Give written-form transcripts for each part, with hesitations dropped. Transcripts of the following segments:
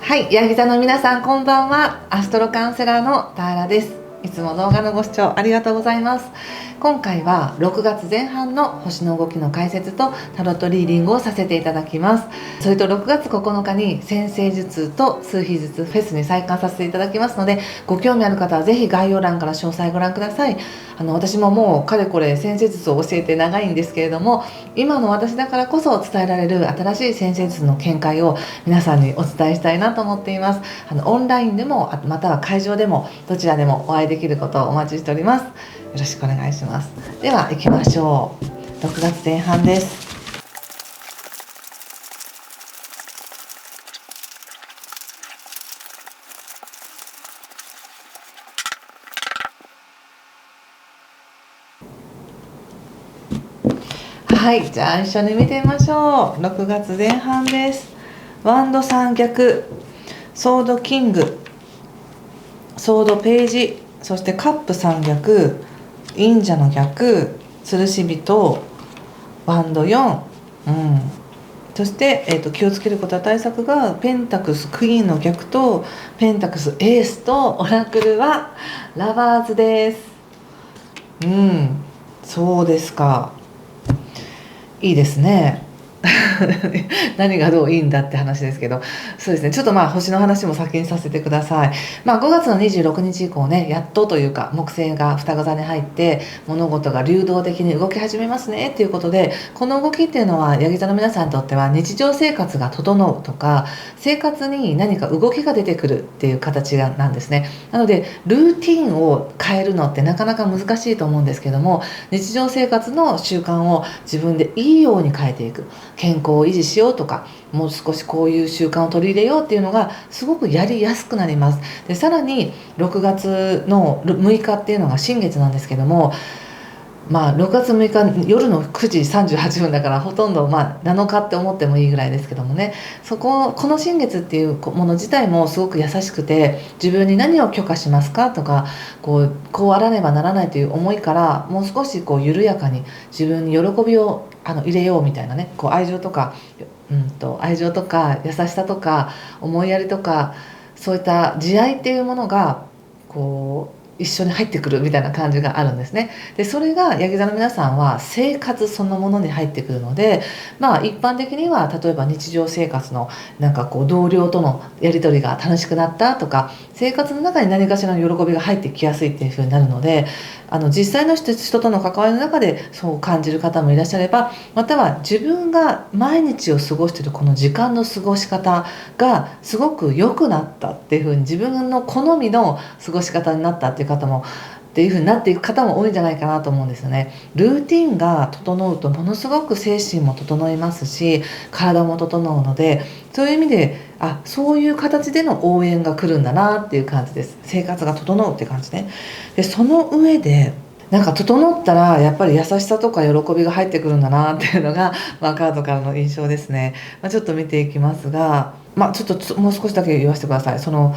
はい、ヤギ座の皆さんこんばんは。アストロカウンセラーのターラです。いつも動画のご視聴ありがとうございます。今回は6月前半の星の動きの解説とタロットリーディングをさせていただきます。それと6月9日に占星術と数秘術フェスに再開させていただきますので、ご興味ある方はぜひ概要欄から詳細ご覧ください。私ももうかれこれ占星術を教えて長いんですけれども、今の私だからこそ伝えられる新しい占星術の見解を皆さんにお伝えしたいなと思っています。オンラインでもまたは会場でもどちらでもお会いできることをお待ちしております。よろしくお願いします。では行きましょう。6月前半です。はい、じゃあ一緒に見てみましょう。6月前半です。ワンド三逆、ソードキング、ソードページ、そしてカップ三逆、忍者の逆、吊るし人、ワンド4、そして、気をつけることは対策がペンタクスクイーンの逆とペンタクスエースとオラクルはラバーズです。そうですか。いいですね。何がどういいんだって話ですけど、そうですね、ちょっと星の話も先にさせてください。5月の26日以降ね、やっとというか木星が双子座に入って物事が流動的に動き始めますねっていうことで、この動きっていうのはヤギ座の皆さんにとっては日常生活が整うとか、生活に何か動きが出てくるっていう形なんですね。なのでルーティンを変えるのってなかなか難しいと思うんですけども、日常生活の習慣を自分でいいように変えていく、健康を維持しようとか、もう少しこういう習慣を取り入れようっていうのがすごくやりやすくなります。でさらに6月の6日っていうのが新月なんですけども、6月6日夜の9時38分だからほとんど7日って思ってもいいぐらいですけどもね、この新月っていうもの自体もすごく優しくて、自分に何を許可しますかとか、こうあらねばならないという思いから、もう少し緩やかに自分に喜びを入れようみたいなね、愛情とか優しさとか思いやりとか、そういった慈愛っていうものが一緒に入ってくるみたいな感じがあるんですね。でそれがヤギ座の皆さんは生活そのものに入ってくるので、一般的には例えば日常生活の同僚とのやり取りが楽しくなったとか、生活の中に何かしらの喜びが入ってきやすいっていう風になるので、実際の人との関わりの中でそう感じる方もいらっしゃれば、または自分が毎日を過ごしているこの時間の過ごし方がすごく良くなったっていう風に、自分の好みの過ごし方になったっていう方もっていう風になっていく方も多いんじゃないかなと思うんですよね。ルーティンが整うとものすごく精神も整いますし、体も整うので、そういう意味でそういう形での応援が来るんだなっていう感じです。生活が整うって感じね。でその上で整ったらやっぱり優しさとか喜びが入ってくるんだなっていうのが、カードからの印象ですね。ちょっと見ていきますが、ちょっともう少しだけ言わせてください。6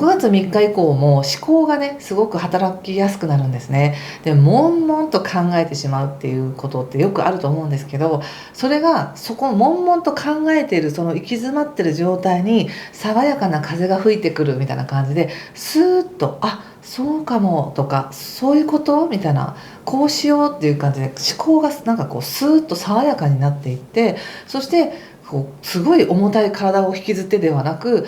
月3日以降も思考がねすごく働きやすくなるんですね。で悶々と考えてしまうっていうことってよくあると思うんですけど、それがそこ悶々と考えているその行き詰まってる状態に爽やかな風が吹いてくるみたいな感じで、スーッとそうかもとか、そういうことみたいな、こうしようっていう感じで思考がスーッと爽やかになっていって、そしてすごい重たい体を引きずってではなく、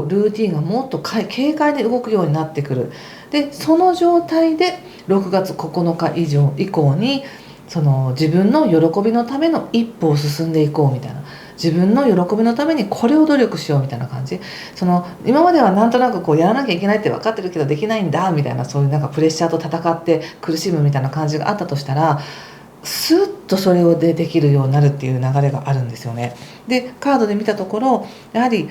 ルーティンがもっと軽快に動くようになってくる。でその状態で6月9日以降に自分の喜びのための一歩を進んでいこうみたいな、自分の喜びのためにこれを努力しようみたいな感じ。今まではなんとなくやらなきゃいけないって分かってるけどできないんだみたいな、そういうプレッシャーと戦って苦しむみたいな感じがあったとしたら、スッとそれをできるようになるっていう流れがあるんですよね。でカードで見たところ、やはり、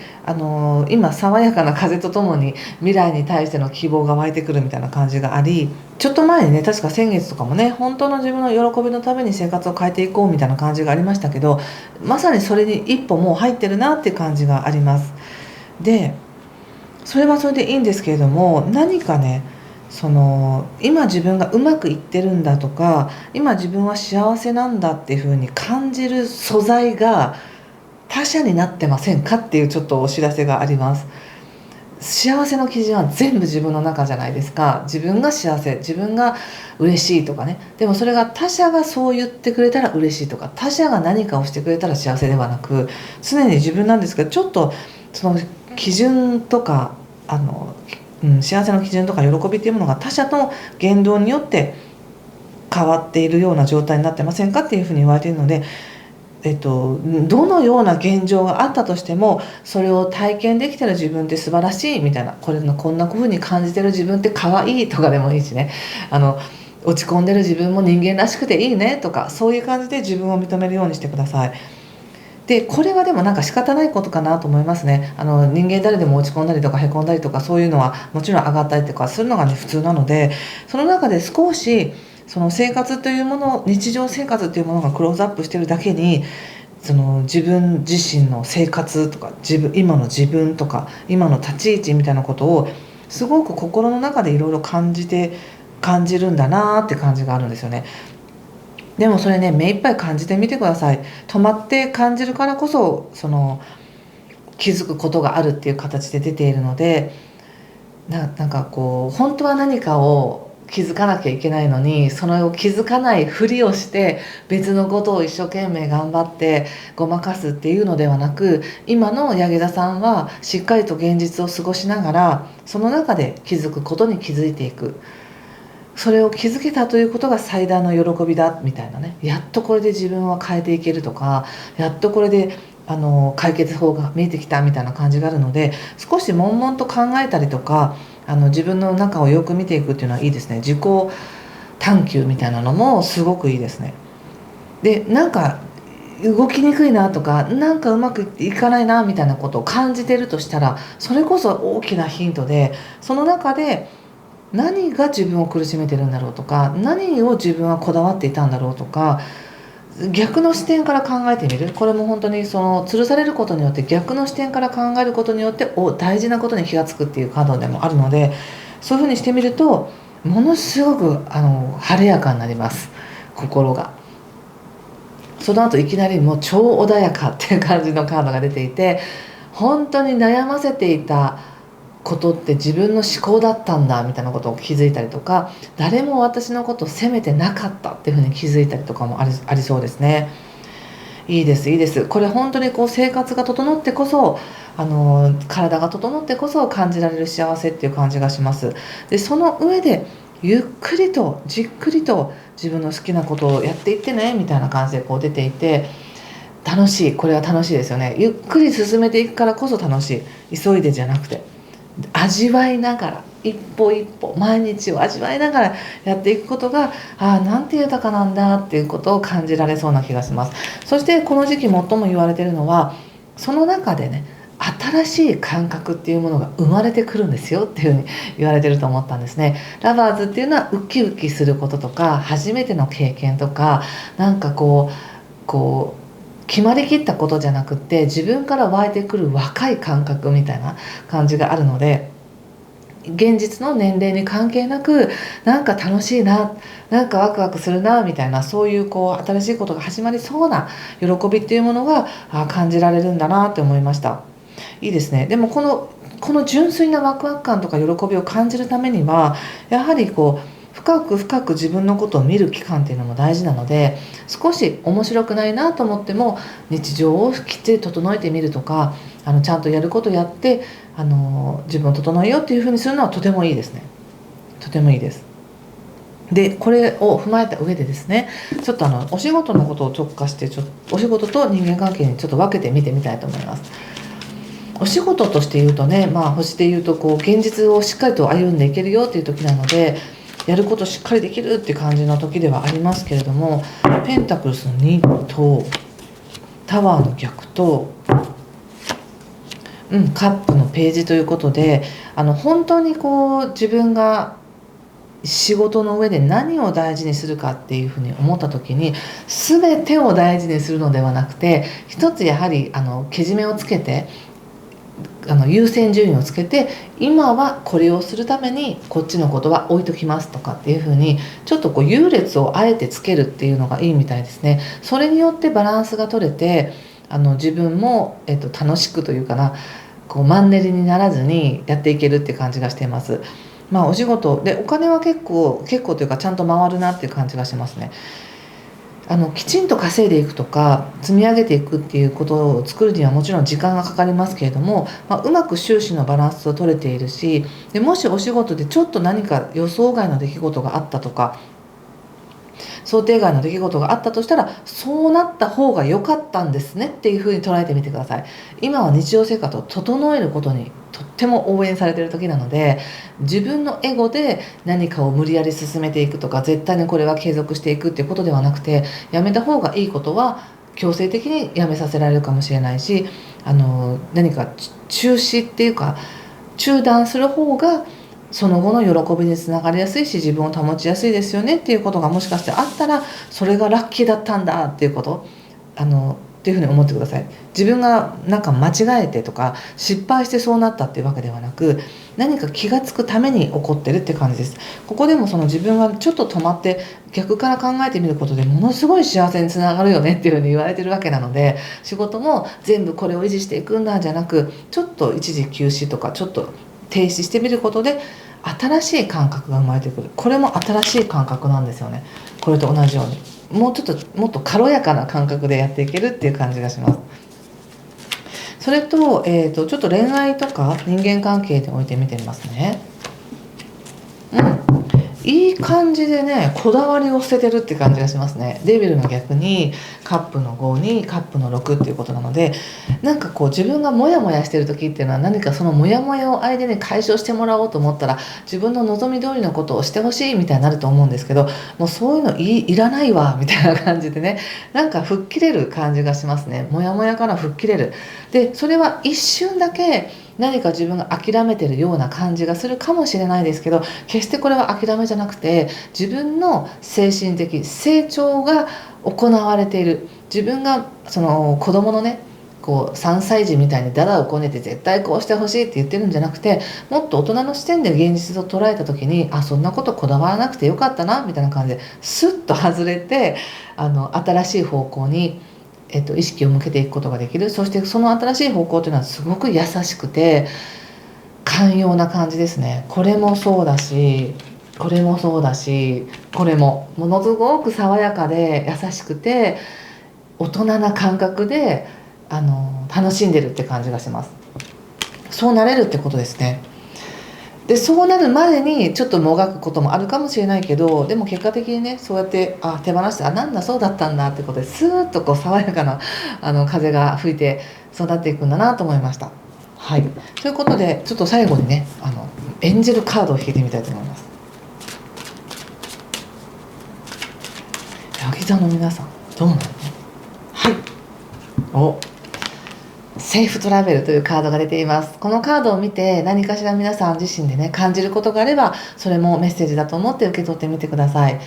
今爽やかな風とともに未来に対しての希望が湧いてくるみたいな感じがあり、ちょっと前にね、確か先月とかもね、本当の自分の喜びのために生活を変えていこうみたいな感じがありましたけど、まさにそれに一歩もう入ってるなっていう感じがあります。でそれはそれでいいんですけれども、何かね、今自分がうまくいってるんだとか、今自分は幸せなんだっていう風に感じる素材が他者になってませんかっていうちょっとお知らせがあります。幸せの基準は全部自分の中じゃないですか。自分が幸せ、自分が嬉しいとかね。でもそれが他者がそう言ってくれたら嬉しいとか、他者が何かをしてくれたら幸せではなく、常に自分なんですけど、ちょっとその基準とか幸せの基準とか喜びっていうものが他者の言動によって変わっているような状態になってませんかっていうふうに言われているので、どのような現状があったとしても、それを体験できてる自分って素晴らしいみたいな、こんな風に感じてる自分って可愛いとかでもいいしね、落ち込んでる自分も人間らしくていいねとか、そういう感じで自分を認めるようにしてください。でこれはでもなんか仕方ないことかなと思いますね。人間誰でも落ち込んだりとかへこんだりとか、そういうのはもちろん上がったりとかするのがね普通なので、その中で少しその生活というもの、日常生活というものがクローズアップしてるだけに、その自分自身の生活とか今の自分とか今の立ち位置みたいなことをすごく心の中でいろいろ感じるんだなって感じがあるんですよね。でもそれね、目いっぱい感じてみてください。止まって感じるからこそ気づくことがあるっていう形で出ているので、なんかこう本当は何かを気づかなきゃいけないのに、それを気づかないふりをして別のことを一生懸命頑張ってごまかすっていうのではなく、今の柳田さんはしっかりと現実を過ごしながら、その中で気づくことに気づいていく。それを気づけたということが最大の喜びだみたいなね。やっとこれで自分は変えていけるとか、やっとこれで解決法が見えてきたみたいな感じがあるので、少し悶々と考えたりとか、自分の中をよく見ていくっていうのはいいですね。自己探求みたいなのもすごくいいですね。でなんか動きにくいなとか、なんかうまくいかないなみたいなことを感じてるとしたら、それこそ大きなヒントで、その中で何が自分を苦しめてるんだろうとか、何を自分はこだわっていたんだろうとか、逆の視点から考えてみる。これも本当に吊るされることによって逆の視点から考えることによって大事なことに気がつくっていうカードでもあるので、そういうふうにしてみるとものすごく晴れやかになります、心が。その後いきなりもう超穏やかっていう感じのカードが出ていて、本当に悩ませていたことって自分の思考だったんだみたいなことを気づいたりとか、誰も私のことを責めてなかったっていうふうに気づいたりとかもありそうですね。いいですいいです。これ本当に生活が整ってこそ、体が整ってこそ感じられる幸せっていう感じがします。でその上でゆっくりとじっくりと自分の好きなことをやっていってねみたいな感じで出ていて、楽しい。これは楽しいですよね。ゆっくり進めていくからこそ楽しい。急いでじゃなくて、味わいながら一歩一歩毎日を味わいながらやっていくことが、なんて豊かなんだっていうことを感じられそうな気がします。そしてこの時期最も言われているのは、その中でね、新しい感覚っていうものが生まれてくるんですよっていうふうに言われてると思ったんですね。ラバーズっていうのはウキウキすることとか、初めての経験とか、なんか決まりきったことじゃなくて、自分から湧いてくる若い感覚みたいな感じがあるので、現実の年齢に関係なく、なんか楽しいな、なんかワクワクするなみたいな、そういう新しいことが始まりそうな喜びっていうものが感じられるんだなって思いました。いいですね。でもこの純粋なワクワク感とか喜びを感じるためには、やはり深く深く自分のことを見る期間っていうのも大事なので、少し面白くないなと思っても日常をきっちり整えてみるとか、ちゃんとやることやって自分を整えようっていうふうにするのはとてもいいですね。とてもいいです。でこれを踏まえた上でですね、ちょっとお仕事のことを直化して、お仕事と人間関係にちょっと分けてみてみたいと思います。お仕事として言うとね、星で言うと現実をしっかりと歩んでいけるよっていう時なので、やることしっかりできるっていう感じの時ではありますけれども、ペンタクルスの2とタワーの逆と、カップのページということで、本当に自分が仕事の上で何を大事にするかっていうふうに思った時に、全てを大事にするのではなくて、一つやはりけじめをつけて、優先順位をつけて、今はこれをするためにこっちのことは置いときますとかっていうふうに、ちょっと優劣をあえてつけるっていうのがいいみたいですね。それによってバランスが取れて、自分も、楽しくというかな、こうマンネリにならずにやっていけるって感じがしています。お仕事でお金は結構というかちゃんと回るなっていう感じがしますね。きちんと稼いでいくとか積み上げていくっていうことを作るにはもちろん時間がかかりますけれども、うまく収支のバランスを取れているし、でもしお仕事でちょっと何か予想外の出来事があったとか想定外の出来事があったとしたら、そうなった方が良かったんですねっていうふうに捉えてみてください。今は日常生活を整えることにとっても応援されている時なので、自分のエゴで何かを無理やり進めていくとか絶対にこれは継続していくっていうことではなくて、やめた方がいいことは強制的にやめさせられるかもしれないし、何か中止っていうか中断する方がその後の喜びにつながりやすいし、自分を保ちやすいですよねっていうことがもしかしてあったら、それがラッキーだったんだっていうことっていうふうに思ってください。自分がなんか間違えてとか失敗してそうなったっていうわけではなく、何か気がつくために起こってるって感じです。ここでもその自分がちょっと止まって逆から考えてみることでものすごい幸せにつながるよねっていうふうに言われてるわけなので、仕事も全部これを維持していくんだじゃなく、ちょっと一時休止とかちょっと停止してみることで新しい感覚が生まれてくる。これも新しい感覚なんですよね。これと同じようにもっと軽やかな感覚でやっていけるっていう感じがします。それと、ちょっと恋愛とか人間関係でおいて見てみますね。いい感じでね、こだわりを捨ててるって感じがしますね。デビルの逆にカップの5にカップの6っていうことなので、なんかこう自分がモヤモヤしてる時っていうのは、何かそのモヤモヤを相手に解消してもらおうと思ったら自分の望み通りのことをしてほしいみたいになると思うんですけど、もうそういうのいらないわみたいな感じでね、なんか吹っ切れる感じがしますね。モヤモヤから吹っ切れる。でそれは一瞬だけ何か自分が諦めてるような感じがするかもしれないですけど、決してこれは諦めじゃなくて、自分の精神的成長が行われている。自分がその子供のね、こう3歳児みたいにダダをこねて絶対こうしてほしいって言ってるんじゃなくて、もっと大人の視点で現実を捉えた時に、そんなことこだわらなくてよかったなみたいな感じでスッと外れて、新しい方向に意識を向けていくことができる。そしてその新しい方向というのはすごく優しくて寛容な感じですね。これもそうだしこれもそうだし、これもものすごく爽やかで優しくて大人な感覚で楽しんでるって感じがします。そうなれるってことですね。でそうなるまでにちょっともがくこともあるかもしれないけど、でも結果的にね、そうやって手放して、なんだそうだったんだってことでスーッとこう爽やかな風が吹いて育っていくんだなと思いました。はい、ということでちょっと最後にねエンジェルカードを引いてみたいと思います。ヤギ座の皆さんどうなの？はい、セーフトラベルというカードが出ています。このカードを見て何かしら皆さん自身でね感じることがあれば、それもメッセージだと思って受け取ってみてください。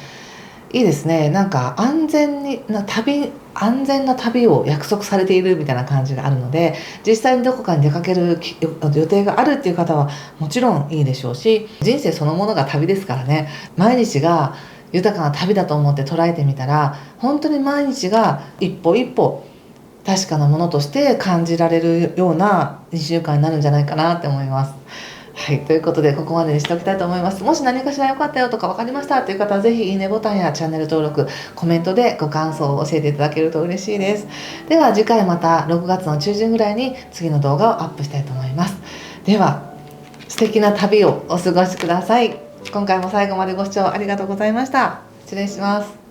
いいですね。なんか安全な旅を約束されているみたいな感じがあるので、実際にどこかに出かける予定があるっていう方はもちろんいいでしょうし、人生そのものが旅ですからね。毎日が豊かな旅だと思って捉えてみたら、本当に毎日が一歩一歩確かなものとして感じられるような2週間になるんじゃないかなって思います。はい、ということでここまでにしておきたいと思います。もし何かしら良かったよとか分かりましたという方は、ぜひいいねボタンやチャンネル登録、コメントでご感想を教えていただけると嬉しいです。では次回また6月の中旬ぐらいに次の動画をアップしたいと思います。では素敵な旅をお過ごしください。今回も最後までご視聴ありがとうございました。失礼します。